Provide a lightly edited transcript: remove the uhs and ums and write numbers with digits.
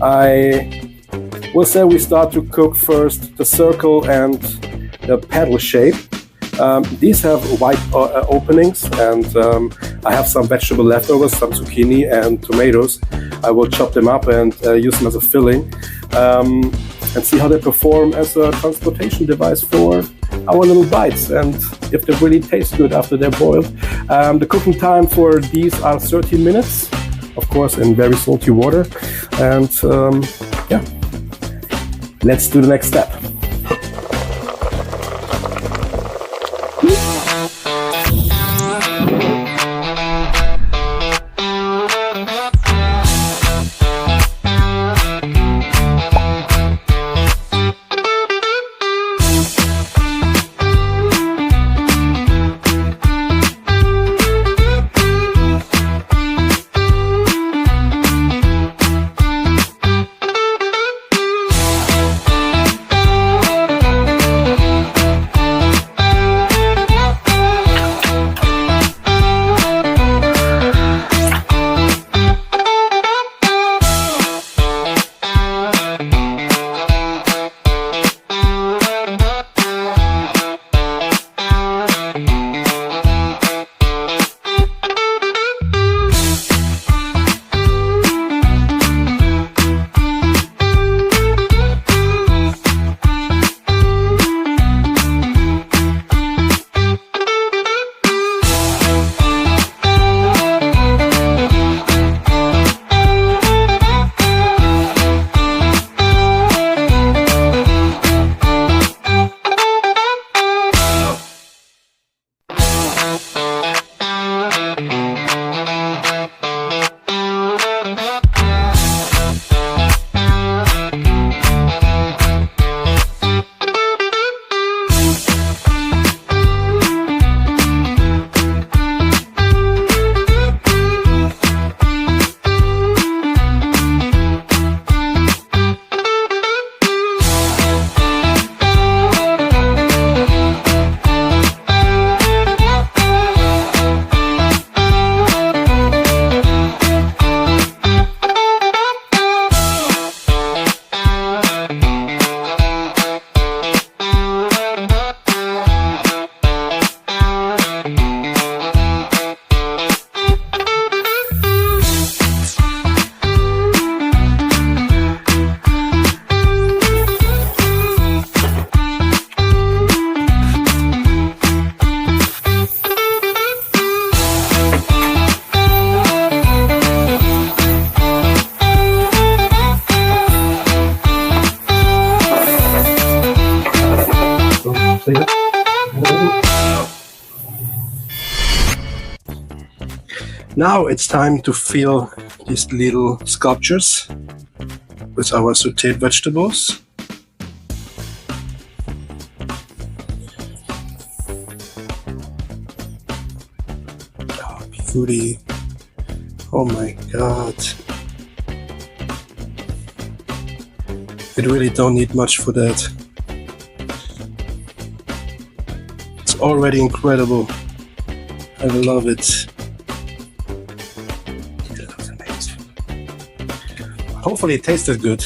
I will say we start to cook first the circle and the petal shape. These have wide openings, and I have some vegetable leftovers, some zucchini and tomatoes. I will chop them up and use them as a filling, and see how they perform as a transportation device for our little bites, and if they really taste good after they're boiled. The cooking time for these are 13 minutes, of course in very salty water. And yeah, let's do the next step. Now it's time to fill these little sculptures with our sauteed vegetables. Oh, beauty. Oh my God. You really don't need much for that. It's already incredible. I love it. Hopefully it tasted good.